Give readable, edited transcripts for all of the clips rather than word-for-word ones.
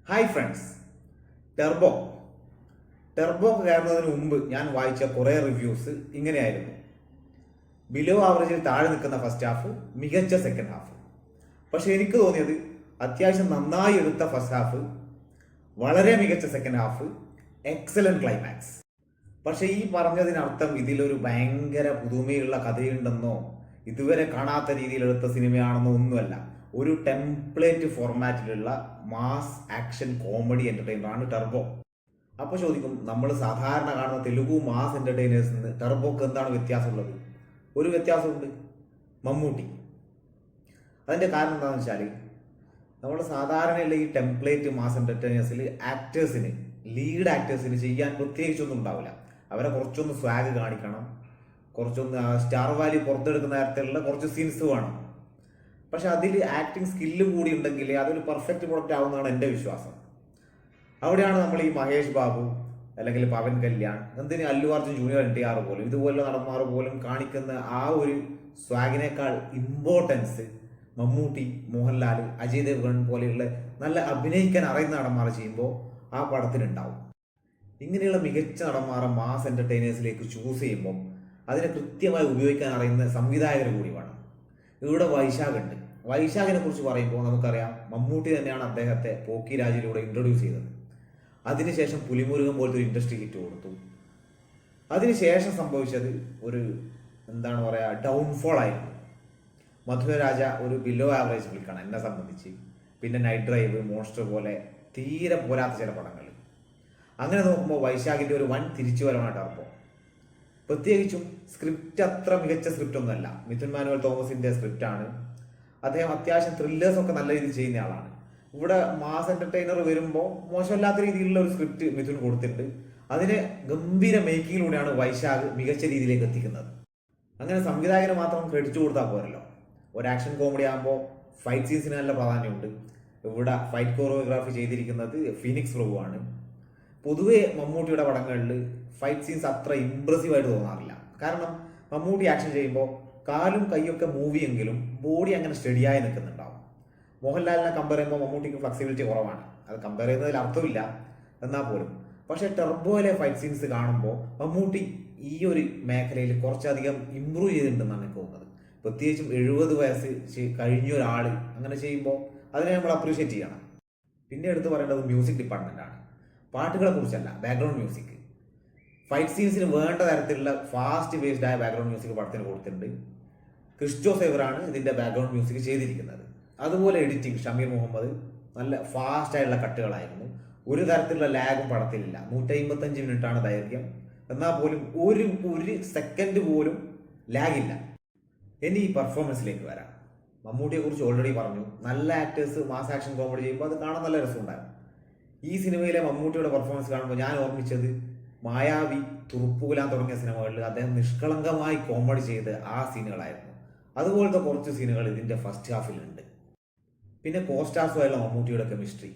Hi friends. Turbo Turbo കയറുന്നതിന് മുമ്പ് ഞാൻ വായിച്ച കുറേ റിവ്യൂസ് ഇങ്ങനെയായിരുന്നു. ബിലോ ആവറേജിൽ താഴെ നിൽക്കുന്ന ഫസ്റ്റ് ഹാഫ്, മികച്ച സെക്കൻഡ് ഹാഫ്. പക്ഷെ എനിക്ക് തോന്നിയത് അത്യാവശ്യം നന്നായി എടുത്ത ഫസ്റ്റ് ഹാഫ്, വളരെ മികച്ച സെക്കൻഡ് ഹാഫ്, എക്സലന്റ് ക്ലൈമാക്സ്. പക്ഷെ ഈ പറഞ്ഞതിനർത്ഥം ഇതിലൊരു ഭയങ്കര പുതുമയുള്ള കഥയുണ്ടെന്നോ ഇതുവരെ കാണാത്ത രീതിയിൽ എടുത്ത സിനിമയാണെന്നോ ഒന്നുമല്ല. ഒരു ടെംപ്ലേറ്റ് ഫോർമാറ്റിലുള്ള മാസ് ആക്ഷൻ കോമഡി എന്റർടൈനർ ആണ് ടെർബോ. അപ്പോൾ ചോദിക്കും, നമ്മൾ സാധാരണ കാണുന്ന തെലുഗു മാസ് എന്റർടൈനേഴ്സിൽ നിന്ന് ടെർബോക്ക് എന്താണ് വ്യത്യാസമുള്ളത്? ഒരു വ്യത്യാസമുണ്ട്, മമ്മൂട്ടി. അതിന്റെ കാരണം എന്താണെന്ന് വെച്ചാൽ, നമ്മൾ സാധാരണയുള്ള ഈ ടെംപ്ലേറ്റ് മാസ് എന്റർടൈനേഴ്സിൽ ലീഡ് ആക്ടേഴ്സിന് ചെയ്യാൻ പ്രത്യേകിച്ചൊന്നും ഉണ്ടാവില്ല. അവരെ കുറച്ചൊന്ന് സ്വാഗ് കാണിക്കണം, കുറച്ചൊന്ന് സ്റ്റാർ വാല്യൂ പുറത്തെടുക്കുന്ന തരത്തിലുള്ള കുറച്ച് സീൻസ് വേണം. പക്ഷെ അതിൽ ആക്ടിങ് സ്കില്ല് കൂടി ഉണ്ടെങ്കിൽ അതൊരു പെർഫെക്റ്റ് പ്രൊഡക്റ്റ് ആവുന്നതാണ് എൻ്റെ വിശ്വാസം. അവിടെയാണ് നമ്മൾ ഈ മഹേഷ് ബാബു അല്ലെങ്കിൽ പവൻ കല്യാൺ, എന്തിന് അല്ലു അർജുൻ ജൂനിയർ NTR പോലും ഇതുപോലുള്ള നടന്മാർ പോലും കാണിക്കുന്ന ആ ഒരു സ്വാഗിനേക്കാൾ ഇമ്പോർട്ടൻസ് മമ്മൂട്ടി, മോഹൻലാൽ, അജയ് ദേവ്ഗൺ പോലെയുള്ള നല്ല അഭിനയിക്കാൻ അറിയുന്ന നടന്മാർ ചെയ്യുമ്പോൾ ആ പടത്തിനുണ്ടാവും. ഇങ്ങനെയുള്ള മികച്ച നടന്മാരെ മാസ് എന്റർടൈനേഴ്സിലേക്ക് ചൂസ് ചെയ്യുമ്പോൾ അതിനെ കൃത്യമായി ഉപയോഗിക്കാൻ അറിയുന്ന സംവിധായകർ കൂടി വേണം. ഇവിടെ വൈശാഖിനെ കുറിച്ച് പറയുമ്പോൾ നമുക്കറിയാം, മമ്മൂട്ടി തന്നെയാണ് അദ്ദേഹത്തെ പോക്കിരാജിലൂടെ ഇൻട്രൊഡ്യൂസ് ചെയ്തത്. അതിനുശേഷം പുലിമുരുകൻ പോലത്തെ ഒരു ഇൻഡസ്ട്രി ഹിറ്റ് കൊടുത്തു. അതിനുശേഷം സംഭവിച്ചത് ഒരു ഡൗൺഫോൾ ആയിരുന്നു. മധുരരാജ ഒരു ബിലോ ആവറേജ് ഫിലിക്കാണ് എന്നെ സംബന്ധിച്ച്. പിന്നെ നൈറ്റ് ഡ്രൈവ്, മോൺസ്റ്റർ പോലെ തീരെ പോരാത്ത ചില പടങ്ങൾ. അങ്ങനെ നോക്കുമ്പോൾ വൈശാഖിന്റെ ഒരു വൻ തിരിച്ചുവരവാണ് ടെർബോ. പ്രത്യേകിച്ചും സ്ക്രിപ്റ്റ് അത്ര മികച്ച സ്ക്രിപ്റ്റ് ഒന്നുമല്ല. മിഥുൻ മാനുവൽ തോമസിന്റെ സ്ക്രിപ്റ്റാണ്. അദ്ദേഹം അത്യാവശ്യം ത്രില്ലേഴ്സ് ഒക്കെ നല്ല രീതിയിൽ ചെയ്യുന്ന ആളാണ്. ഇവിടെ മാസ് എന്റർടൈനർ വരുമ്പോൾ മോശമില്ലാത്ത രീതിയിലുള്ള ഒരു സ്ക്രിപ്റ്റ് മിഥുൻ കൊടുത്തിട്ടുണ്ട്. അതിനെ ഗംഭീര മേക്കിങ്ങിലൂടെയാണ് വൈശാഖ് മികച്ച രീതിയിലേക്ക് എത്തിക്കുന്നത്. അങ്ങനെ സംവിധായകന് മാത്രം ക്രെഡിറ്റ് കൊടുത്താൽ പോരല്ലോ. ഒരു ആക്ഷൻ കോമഡി ആകുമ്പോൾ ഫൈറ്റ് സീൻസിന് നല്ല പ്രാധാന്യമുണ്ട്. ഇവിടെ ഫൈറ്റ് കോറിയോഗ്രാഫി ചെയ്തിരിക്കുന്നത് ഫീനിക്സ് പ്രഭുവാണ്. പൊതുവെ മമ്മൂട്ടിയുടെ പടങ്ങളിൽ ഫൈറ്റ് സീൻസ് അത്ര ഇംപ്രസീവ് ആയിട്ട് തോന്നാറില്ല. കാരണം മമ്മൂട്ടി ആക്ഷൻ ചെയ്യുമ്പോൾ കാലും കൈയൊക്കെ മൂവ് എങ്കിലും ബോഡി അങ്ങനെ സ്റ്റഡിയായി നിൽക്കുന്നുണ്ടാവും. മോഹൻലാലിനെ കമ്പയർ ചെയ്യുമ്പോൾ മമ്മൂട്ടിക്ക് ഫ്ലെക്സിബിലിറ്റി കുറവാണ്. അത് കമ്പയർ ചെയ്യുന്നതിൽ അർത്ഥമില്ല എന്നാൽ പോലും. പക്ഷെ ടെർബോയിലെ ഫൈറ്റ് സീൻസ് കാണുമ്പോൾ മമ്മൂട്ടി ഈ ഒരു മേഖലയിൽ കുറച്ചധികം ഇമ്പ്രൂവ് ചെയ്തിട്ടുണ്ടെന്നാണ് എനിക്ക് തോന്നുന്നത്. പ്രത്യേകിച്ചും 70 വയസ്സ് കഴിഞ്ഞ ഒരാൾ അങ്ങനെ ചെയ്യുമ്പോൾ അതിനെ നമ്മൾ അപ്രീഷിയേറ്റ് ചെയ്യണം. പിന്നെ എടുത്ത് പറയേണ്ടത് മ്യൂസിക് ഡിപ്പാർട്ട്മെന്റ് ആണ്. പാട്ടുകളെ കുറിച്ചല്ല, ബാക്ക്ഗ്രൗണ്ട് മ്യൂസിക്. ഫൈറ്റ് സീൻസിന് വേണ്ട തരത്തിലുള്ള ഫാസ്റ്റ് ബേസ്ഡ് ആയ ബാക്ക്ഗ്രൗണ്ട് മ്യൂസിക് പടത്തിന് കൊടുത്തിട്ടുണ്ട്. ക്രിസ്റ്റോ സേവറാണ് ഇതിന്റെ ബാക്ക്ഗ്രൗണ്ട് മ്യൂസിക് ചെയ്തിരിക്കുന്നത്. അതുപോലെ എഡിറ്റിംഗ് ഷമീർ മുഹമ്മദ്. നല്ല ഫാസ്റ്റ് ആയിട്ടുള്ള കട്ടുകളായിരുന്നു. ഒരു തരത്തിലുള്ള ലാഗും പടത്തിലില്ല. 155 മിനിറ്റാണ് ദൈർഘ്യം. എന്നാൽ പോലും ഒരു സെക്കൻഡ് പോലും ലാഗില്ല. ഇനി ഈ പെർഫോമൻസിലേക്ക് വരാം. മമ്മൂട്ടിയെ കുറിച്ച് ഓൾറെഡി പറഞ്ഞു. നല്ല ആക്ടേഴ്സ് മാസ് ആക്ഷൻ കോമഡി ചെയ്യുമ്പോൾ അത് കാണാൻ നല്ല രസമുണ്ടാകും. ഈ സിനിമയിലെ മമ്മൂട്ടിയുടെ പെർഫോമൻസ് കാണുമ്പോൾ ഞാൻ ഓർമ്മിച്ചത് മായാവി, തുറുപ്പുകുലാൻ തുടങ്ങിയ സിനിമകളിൽ അദ്ദേഹം നിഷ്കളങ്കമായി കോമഡി ചെയ്ത് ആ സീനുകളായിരുന്നു. അതുപോലത്തെ കുറച്ച് സീനുകൾ ഇതിന്റെ ഫസ്റ്റ് ഹാഫിലുണ്ട്. പിന്നെ കോസ്റ്റാർസുമായുള്ള മമ്മൂട്ടിയുടെ കെമിസ്ട്രി,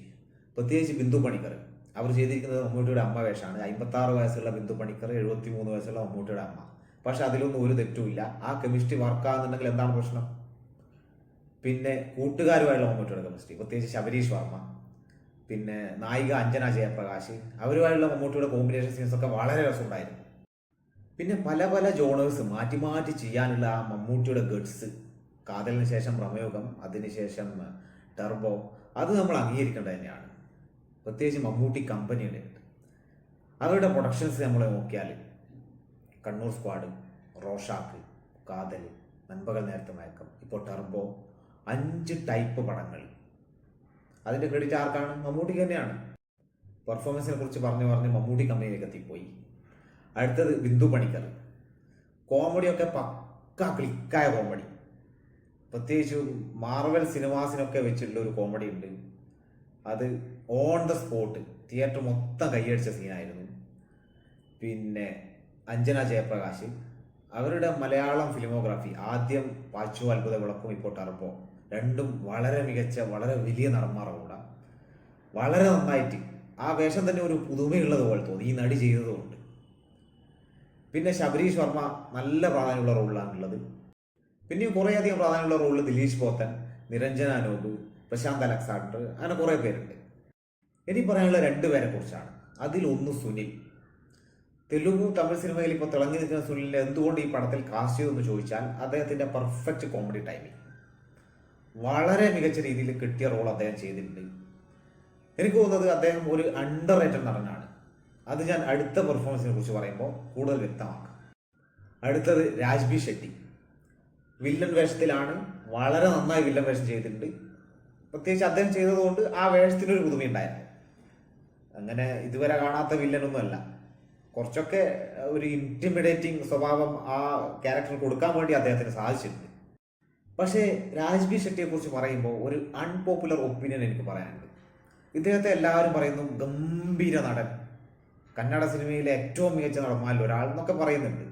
പ്രത്യേകിച്ച് ബിന്ദു പണിക്കർ. അവർ ചെയ്തിരിക്കുന്നത് മമ്മൂട്ടിയുടെ അമ്മ വേഷമാണ്. 56 വയസ്സുള്ള ബിന്ദു പണിക്കർ, 73 വയസ്സുള്ള മമ്മൂട്ടിയുടെ അമ്മ. പക്ഷെ അതിലൊന്നും ഒരു തെറ്റുമില്ല. ആ കെമിസ്ട്രി വർക്കാകുന്നുണ്ടെങ്കിൽ എന്താണ് പ്രശ്നം? പിന്നെ കൂട്ടുകാരുമായുള്ള മമ്മൂട്ടിയുടെ കെമിസ്ട്രി, പ്രത്യേകിച്ച് ശബരീഷ് വർമ്മ, പിന്നെ നായിക അഞ്ജന ജയപ്രകാശ്, അവരുമായുള്ള മമ്മൂട്ടിയുടെ കോമ്പിനേഷൻ സീൻസ് ഒക്കെ വളരെ രസമുണ്ടായിരുന്നു. പിന്നെ പല പല ജോണേഴ്സ് മാറ്റി മാറ്റി ചെയ്യാനുള്ള ആ മമ്മൂട്ടിയുടെ ഗഡ്സ്, കാതലിന് ശേഷം പ്രമയോഗം, അതിനുശേഷം ടെർബോ, അത് നമ്മൾ അംഗീകരിക്കേണ്ടത് തന്നെയാണ്. പ്രത്യേകിച്ച് മമ്മൂട്ടി കമ്പനിയുടെ അവരുടെ പ്രൊഡക്ഷൻസ് നമ്മൾ നോക്കിയാൽ കണ്ണൂർ സ്ക്വാഡ്, റോഷാക്ക്, കാതൽ, നൻപകൽ നേരത്തെ മയക്കം, ഇപ്പോൾ ടെർബോ, 5 ടൈപ്പ് പടങ്ങൾ. അതിന്റെ ക്രെഡിറ്റ് ആർക്കാണ്? മമ്മൂട്ടിക്ക് തന്നെയാണ്. പെർഫോമൻസിനെ കുറിച്ച് പറഞ്ഞു മമ്മൂട്ടി കമ്പനിയിലേക്ക് എത്തിപ്പോയി. അടുത്തത് ബിന്ദു പണിക്കർ. കോമഡിയൊക്കെ പക്ക ക്ലിക്കായ കോമഡി. പ്രത്യേകിച്ച് മാർവൽ സിനിമാസിനൊക്കെ വെച്ചിട്ടുള്ള ഒരു കോമഡി ഉണ്ട്. അത് ഓൺ ദ സ്പോട്ട് തിയേറ്റർ മൊത്തം കൈയടിച്ച സീനായിരുന്നു. പിന്നെ അഞ്ജന ജയപ്രകാശ്, അവരുടെ മലയാളം ഫിലിമോഗ്രാഫി, ആദ്യം പാച്ചു അത്ഭുത വിളക്കും, ഇപ്പോൾ ടെർബോ, രണ്ടും വളരെ മികച്ച, വളരെ വലിയ നടന്മാരുടെ കൂടെ വളരെ നന്നായിട്ട് ആ വേഷം തന്നെ ഒരു പുതുമയുള്ളത് പോലെ തോന്നി ഈ നടി ചെയ്തതുകൊണ്ട്. പിന്നെ ശബരീഷ് വർമ്മ നല്ല പ്രാധാന്യമുള്ള റോളിലാണുള്ളത്. പിന്നെയും കുറേയധികം പ്രാധാന്യമുള്ള റോളിൽ ദിലീഷ് പോത്തൻ, നിരഞ്ജന അനൂപ്, പ്രശാന്ത് അലക്സാണ്ടർ, അങ്ങനെ കുറേ പേരുണ്ട്. ഇനി പറയാനുള്ള രണ്ടുപേരെ കുറിച്ചാണ്. അതിലൊന്ന് സുനിൽ. തെലുഗു തമിഴ് സിനിമയിൽ ഇപ്പോൾ തിളങ്ങി നിൽക്കുന്ന സുനിലിനെ എന്തുകൊണ്ട് ഈ പടത്തിൽ കാസ്റ്റ് ചെയ്തെന്ന് ചോദിച്ചാൽ അദ്ദേഹത്തിന്റെ പെർഫെക്റ്റ് കോമഡി ടൈമിംഗ്, വളരെ മികച്ച രീതിയിൽ കിട്ടിയ റോൾ അദ്ദേഹം ചെയ്തിട്ടുണ്ട്. എനിക്ക് തോന്നുന്നത് അദ്ദേഹം ഒരു അണ്ടർ റേറ്റഡ് നടനാണ്. അത് ഞാൻ അടുത്ത പെർഫോമൻസിനെ കുറിച്ച് പറയുമ്പോൾ കൂടുതൽ വ്യക്തമാക്കാം. അടുത്തത് രാജ്ബി ഷെട്ടി. വില്ലൻ വേഷത്തിലാണ്, വളരെ നന്നായി വില്ലൻ വേഷം ചെയ്തിട്ടുണ്ട്. പ്രത്യേകിച്ച് അദ്ദേഹം ചെയ്തതുകൊണ്ട് ആ വേഷത്തിനൊരു പുതുമയുണ്ടായിരുന്നു. അങ്ങനെ ഇതുവരെ കാണാത്ത വില്ലനൊന്നും അല്ല. കുറച്ചൊക്കെ ഒരു ഇന്റിമിഡേറ്റിംഗ് സ്വഭാവം ആ ക്യാരക്ടർ കൊടുക്കാൻ വേണ്ടി അദ്ദേഹത്തിന് സാധിച്ചിട്ടുണ്ട്. പക്ഷേ രാജ്ബി ഷെട്ടിയെ കുറിച്ച് പറയുമ്പോൾ ഒരു അൺപോപ്പുലർ ഒപ്പീനിയൻ എനിക്ക് പറയാനുണ്ട്. ഇദ്ദേഹത്തെ എല്ലാവരും പറയുന്നു ഗംഭീര നടൻ, കന്നഡ സിനിമയിലെ ഏറ്റവും മികച്ച നടന്മാരിൽ ഒരാൾ എന്നൊക്കെ പറയുന്നുണ്ട്.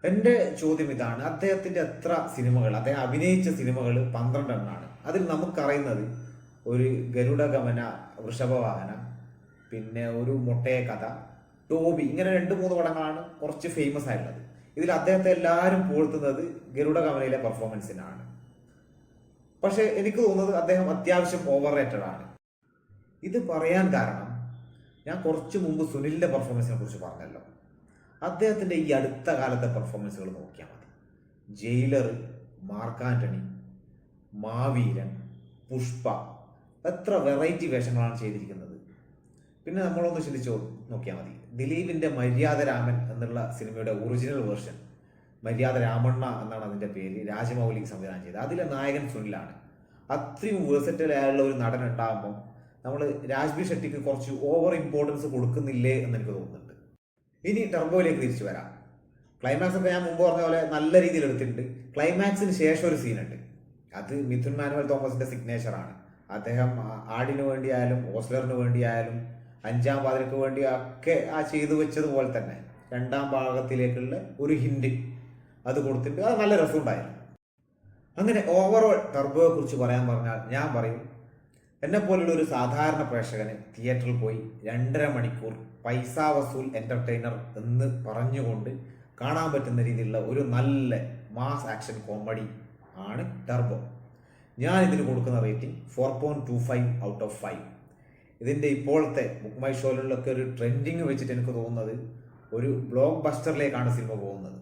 എൻ്റെ ചോദ്യം ഇതാണ്, അദ്ദേഹത്തിൻ്റെ എത്ര സിനിമകൾ, അദ്ദേഹം അഭിനയിച്ച സിനിമകൾ 12 എണ്ണമാണ്. അതിൽ നമുക്കറിയുന്നത് ഒരു ഗരുഡഗമന, വൃഷഭവാഹന, പിന്നെ ഒരു മൊട്ടയ കഥ, ടോബി, ഇങ്ങനെ 2-3 പടങ്ങളാണ് കുറച്ച് ഫേമസ് ആയിട്ടുള്ളത്. ഇതിൽ അദ്ദേഹത്തെ എല്ലാവരും പുകഴ്ത്തുന്നത് ഗരുഡഗമനയിലെ പെർഫോമൻസിനാണ്. പക്ഷെ എനിക്ക് തോന്നുന്നത് അദ്ദേഹം അത്യാവശ്യം ഓവർ റേറ്റഡ് ആണ്. ഇത് പറയാൻ കാരണം ഞാൻ കുറച്ച് മുമ്പ് സുനിലിന്റെ പെർഫോമൻസിനെ കുറിച്ച് പറഞ്ഞല്ലോ. അദ്ദേഹത്തിന്റെ ഈ അടുത്ത കാലത്തെ പെർഫോമൻസുകൾ നോക്കിയാൽ മതി. ജയിലർ, മാർക്ക് ആന്റണി, മാവീരൻ, പുഷ്പ, എത്ര വെറൈറ്റി വേഷങ്ങളാണ് ചെയ്തിരിക്കുന്നത്. പിന്നെ നമ്മളൊന്ന് ചിന്തിച്ചു നോക്കിയാൽ മതി, ദിലീപിന്റെ മര്യാദ രാമൻ എന്നുള്ള സിനിമയുടെ ഒറിജിനൽ വേർഷൻ, മര്യാദ രാമണ്ണ എന്നാണ് അതിന്റെ പേര്, രാജമൗലി സംവിധാനം ചെയ്തത്. അതിലെ നായകൻ സുനിലാണ്. അത്രയും വേഴ്സറ്റൈൽ ആയുള്ള ഒരു നടൻ ഉണ്ടാകുമ്പോൾ നമ്മൾ രാജ്ബി ഷെട്ടിക്ക് കുറച്ച് ഓവർ ഇമ്പോർട്ടൻസ് കൊടുക്കുന്നില്ലേ എന്ന് എനിക്ക് തോന്നുന്നുണ്ട്. ഇനി ടർബോയിലേക്ക് തിരിച്ചു വരാം. ക്ലൈമാക്സ് ഒക്കെ ഞാൻ മുമ്പ് പറഞ്ഞ പോലെ നല്ല രീതിയിൽ എടുത്തിട്ടുണ്ട്. ക്ലൈമാക്സിന് ശേഷം ഒരു സീനുണ്ട്, അത് മിഥുൻ മാനുവൽ തോമസിന്റെ സിഗ്നേച്ചർ ആണ്. അദ്ദേഹം ആടിനു വേണ്ടിയായാലും ഓസ്ലറിന് വേണ്ടിയായാലും 5-ാം പാതിരക്ക് വേണ്ടി ഒക്കെ ആ ചെയ്തു വെച്ചതുപോലെ തന്നെ 2-ാം ഭാഗത്തിലേക്കുള്ള ഒരു ഹിന്റ് അത് കൊടുത്തിട്ട് അത് നല്ല രസമുണ്ടായിരുന്നു. അങ്ങനെ ഓവറോൾ ടർബോയെ കുറിച്ച് പറയാൻ പറഞ്ഞാൽ ഞാൻ പറയും, എന്നെ പോലുള്ള ഒരു സാധാരണ പ്രേക്ഷകന് തിയേറ്ററിൽ പോയി 2.5 മണിക്കൂർ പൈസ വസൂൽ എന്റർടൈനർ എന്ന് പറഞ്ഞുകൊണ്ട് കാണാൻ പറ്റുന്ന രീതിയിലുള്ള ഒരു നല്ല മാസ് ആക്ഷൻ കോമഡി ആണ് ടർബോ. ഞാൻ ഇതിന് കൊടുക്കുന്ന റേറ്റിംഗ് 4.25 ഔട്ട് ഓഫ് 5. ഇതിൻ്റെ ഇപ്പോഴത്തെ ബുക്ക് മൈ ഷോയിലൊക്കെ ഒരു ട്രെൻഡിങ് വെച്ചിട്ട് എനിക്ക് തോന്നുന്നത് ഒരു ബ്ലോക്ക് ബസ്റ്ററിലേക്കാണ് സിനിമ പോകുന്നത്.